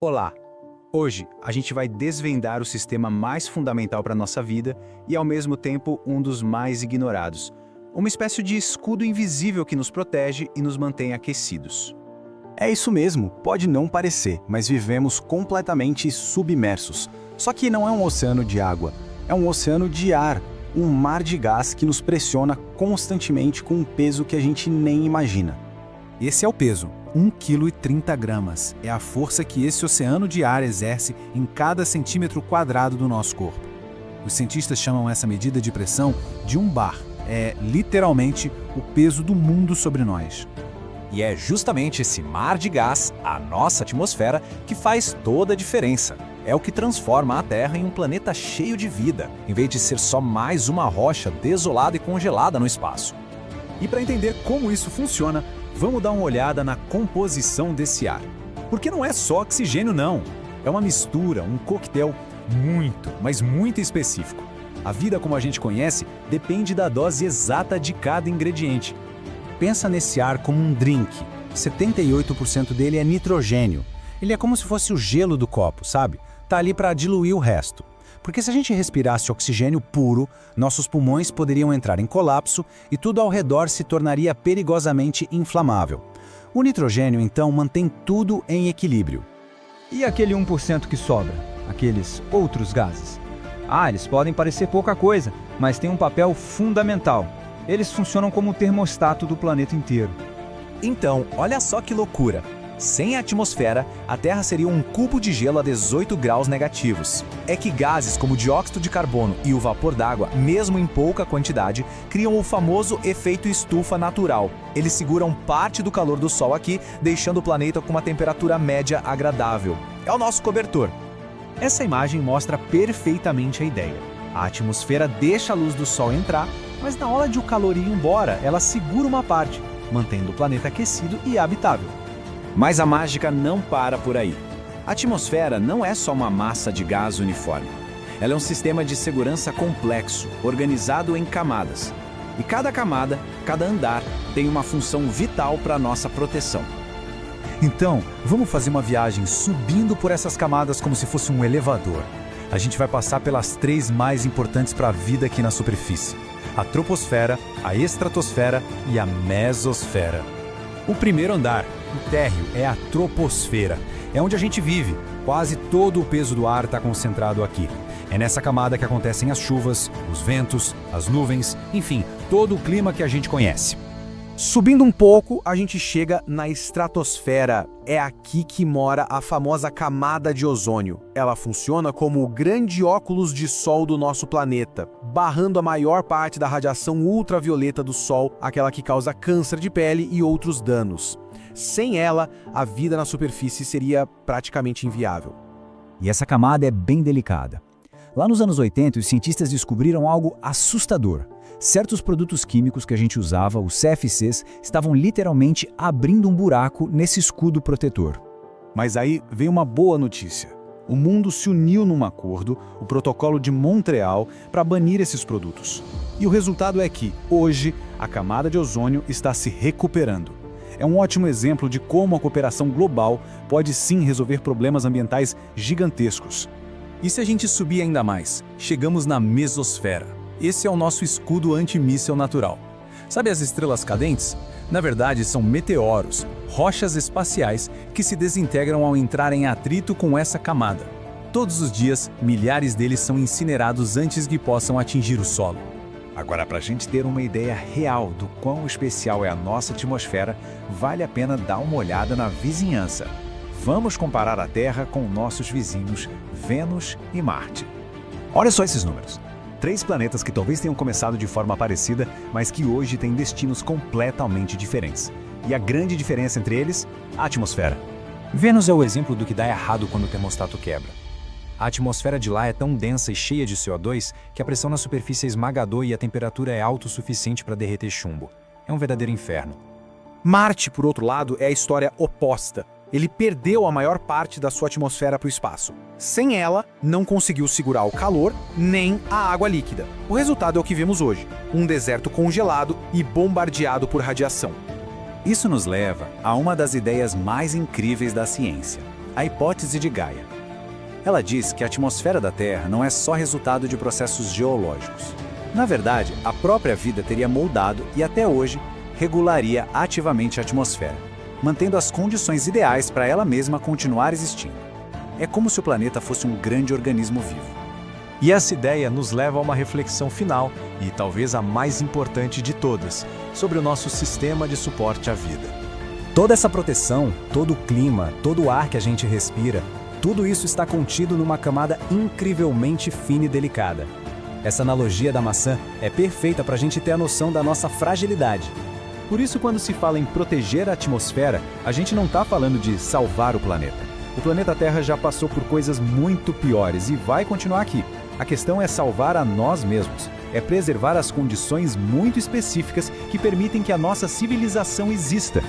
Olá! Hoje a gente vai desvendar o sistema mais fundamental para a nossa vida e, ao mesmo tempo, um dos mais ignorados. Uma espécie de escudo invisível que nos protege e nos mantém aquecidos. É isso mesmo, pode não parecer, mas vivemos completamente submersos. Só que não é um oceano de água, é um oceano de ar, um mar de gás que nos pressiona constantemente com um peso que a gente nem imagina. Esse é o peso, 1,30 kg. É a força que esse oceano de ar exerce em cada centímetro quadrado do nosso corpo. Os cientistas chamam essa medida de pressão de um bar. É literalmente o peso do mundo sobre nós. E é justamente esse mar de gás, a nossa atmosfera, que faz toda a diferença. É o que transforma a Terra em um planeta cheio de vida, em vez de ser só mais uma rocha desolada e congelada no espaço. E para entender como isso funciona, vamos dar uma olhada na composição desse ar. Porque não é só oxigênio não, é uma mistura, um coquetel muito, mas muito específico. A vida como a gente conhece depende da dose exata de cada ingrediente. Pensa nesse ar como um drink. 78% dele é nitrogênio. Ele é como se fosse o gelo do copo, sabe? Tá ali para diluir o resto. Porque se a gente respirasse oxigênio puro, nossos pulmões poderiam entrar em colapso e tudo ao redor se tornaria perigosamente inflamável. O nitrogênio, então, mantém tudo em equilíbrio. E aquele 1% que sobra? Aqueles outros gases? Eles podem parecer pouca coisa, mas têm um papel fundamental. Eles funcionam como o termostato do planeta inteiro. Então, olha só que loucura! Sem a atmosfera, a Terra seria um cubo de gelo a 18 graus negativos. É que gases como o dióxido de carbono e o vapor d'água, mesmo em pouca quantidade, criam o famoso efeito estufa natural. Eles seguram parte do calor do Sol aqui, deixando o planeta com uma temperatura média agradável. É o nosso cobertor. Essa imagem mostra perfeitamente a ideia. A atmosfera deixa a luz do Sol entrar, mas na hora de o calor ir embora, ela segura uma parte, mantendo o planeta aquecido e habitável. Mas a mágica não para por aí. A atmosfera não é só uma massa de gás uniforme. Ela é um sistema de segurança complexo, organizado em camadas. E cada camada, cada andar, tem uma função vital para a nossa proteção. Então, vamos fazer uma viagem subindo por essas camadas como se fosse um elevador. A gente vai passar pelas 3 mais importantes para a vida aqui na superfície: a troposfera, a estratosfera e a mesosfera. O primeiro andar, o térreo, é a troposfera. É onde a gente vive. Quase todo o peso do ar está concentrado aqui. É nessa camada que acontecem as chuvas, os ventos, as nuvens, enfim, todo o clima que a gente conhece. Subindo um pouco, a gente chega na estratosfera. É aqui que mora a famosa camada de ozônio. Ela funciona como o grande óculos de sol do nosso planeta, barrando a maior parte da radiação ultravioleta do Sol, aquela que causa câncer de pele e outros danos. Sem ela, a vida na superfície seria praticamente inviável. E essa camada é bem delicada. Lá nos anos 80, os cientistas descobriram algo assustador. Certos produtos químicos que a gente usava, os CFCs, estavam literalmente abrindo um buraco nesse escudo protetor. Mas aí veio uma boa notícia. O mundo se uniu num acordo, o Protocolo de Montreal, para banir esses produtos. E o resultado é que, hoje, a camada de ozônio está se recuperando. É um ótimo exemplo de como a cooperação global pode sim resolver problemas ambientais gigantescos. E se a gente subir ainda mais, chegamos na mesosfera. Esse é o nosso escudo antimíssil natural. Sabe as estrelas cadentes? Na verdade, são meteoros, rochas espaciais que se desintegram ao entrar em atrito com essa camada. Todos os dias, milhares deles são incinerados antes que possam atingir o solo. Agora, para a gente ter uma ideia real do quão especial é a nossa atmosfera, vale a pena dar uma olhada na vizinhança. Vamos comparar a Terra com nossos vizinhos, Vênus e Marte. Olha só esses números. 3 planetas que talvez tenham começado de forma parecida, mas que hoje têm destinos completamente diferentes. E a grande diferença entre eles? A atmosfera. Vênus é o exemplo do que dá errado quando o termostato quebra. A atmosfera de lá é tão densa e cheia de CO2 que a pressão na superfície é esmagadora e a temperatura é alta o suficiente para derreter chumbo. É um verdadeiro inferno. Marte, por outro lado, é a história oposta. Ele perdeu a maior parte da sua atmosfera para o espaço. Sem ela, não conseguiu segurar o calor nem a água líquida. O resultado é o que vemos hoje: um deserto congelado e bombardeado por radiação. Isso nos leva a uma das ideias mais incríveis da ciência: a hipótese de Gaia. Ela diz que a atmosfera da Terra não é só resultado de processos geológicos. Na verdade, a própria vida teria moldado e até hoje regularia ativamente a atmosfera, mantendo as condições ideais para ela mesma continuar existindo. É como se o planeta fosse um grande organismo vivo. E essa ideia nos leva a uma reflexão final, e talvez a mais importante de todas, sobre o nosso sistema de suporte à vida. Toda essa proteção, todo o clima, todo o ar que a gente respira, tudo isso está contido numa camada incrivelmente fina e delicada. Essa analogia da maçã é perfeita para a gente ter a noção da nossa fragilidade. Por isso, quando se fala em proteger a atmosfera, a gente não está falando de salvar o planeta. O planeta Terra já passou por coisas muito piores e vai continuar aqui. A questão é salvar a nós mesmos. É preservar as condições muito específicas que permitem que a nossa civilização exista.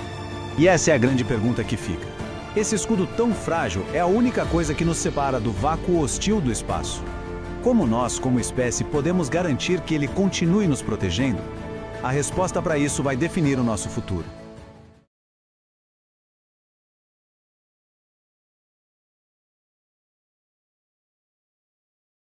E essa é a grande pergunta que fica. Esse escudo tão frágil é a única coisa que nos separa do vácuo hostil do espaço. Como nós, como espécie, podemos garantir que ele continue nos protegendo? A resposta para isso vai definir o nosso futuro.